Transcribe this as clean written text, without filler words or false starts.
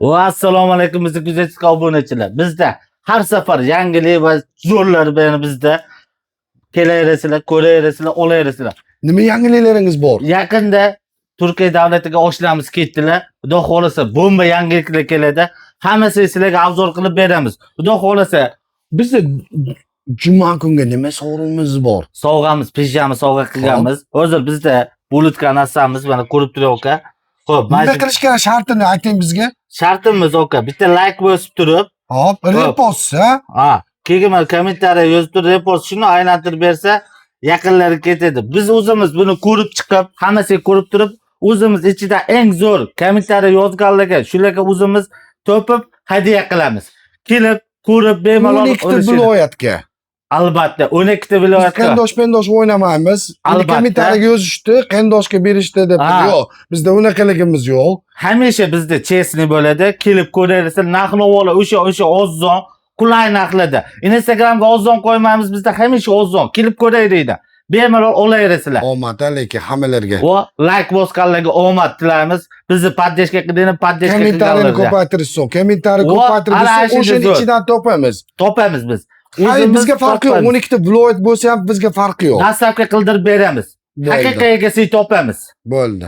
Va assalomu alaykum bizni kuzatuvchi obunachilar. Bizda har safar yangilik va zo'rlar bilan bizda kelaverasizlar, ko'raverasizlar, olaverasizlar. Nima yangiliklaringiz bor? Yaqinda Turkiya davlatiga oshlarimiz ketdilar. Xudo xolasa bomba yangiliklar keladi. Hammasini sizlarga obzor qilib beramiz. Xudo xolasa Bizda juma kunga nima sovrinimiz bor? sovg'amiz, pijama sovg'a qilganmiz. Hozir bizda bulutka narsamiz mana ko'rib turibdi. Xo'p, Nima qilish kerak shartini ayting bizga. shartimiz aka, bitta like bosib turib, Hop, repost, ha? keyin mana kommentariy yozib turib, repost shuni aylantirib bersa, yaqinlari ketadi. Biz o'zimiz buni ko'rib chiqib, hammasi ko'rib turib, o'zimiz ichida eng zo'r kommentariy yozganlarga shularga o'zimiz topib hadya qilamiz. Kelib, ko'rib bemalol 12 viloyatga. Albatta, 12 ta Biz viloyatga. qandosh o'ynamaymiz. Albatta. Kommentariyaga yozishdi, qandoshga berishdi deb. Yo'q, bizda unaqaligimiz yo'q. Hamisha bizda chesni bo'ladi. Kelib ko'rasiz, narx-navolar o'sha ozon, qulay narxlarda. Instagramga ozon qo'ymaymiz, bizda hamisha ozon. Kelib ko'rayliklar. Bemalol olaverasizlar. Omad alaykum hammalarga. Va like bosganlarga omad tilaymiz. Bizni podдержка qilib, podдержка Kommentariyni qilganlarga ko'paytirishsin. Kommentariy Va ko'paytirishsin, ana shu o'shaning zo'r. ichidan topamiz. topamiz biz. Hayır, O'zimiz bizga farqi yo'q. topamiz. 12 ta viloyat bo'lsa ham bizga farqi yo'q. Dastavka qildirib beramiz. Bo'ldi. Haqiqiy egasiga topamiz. Bo'ldi.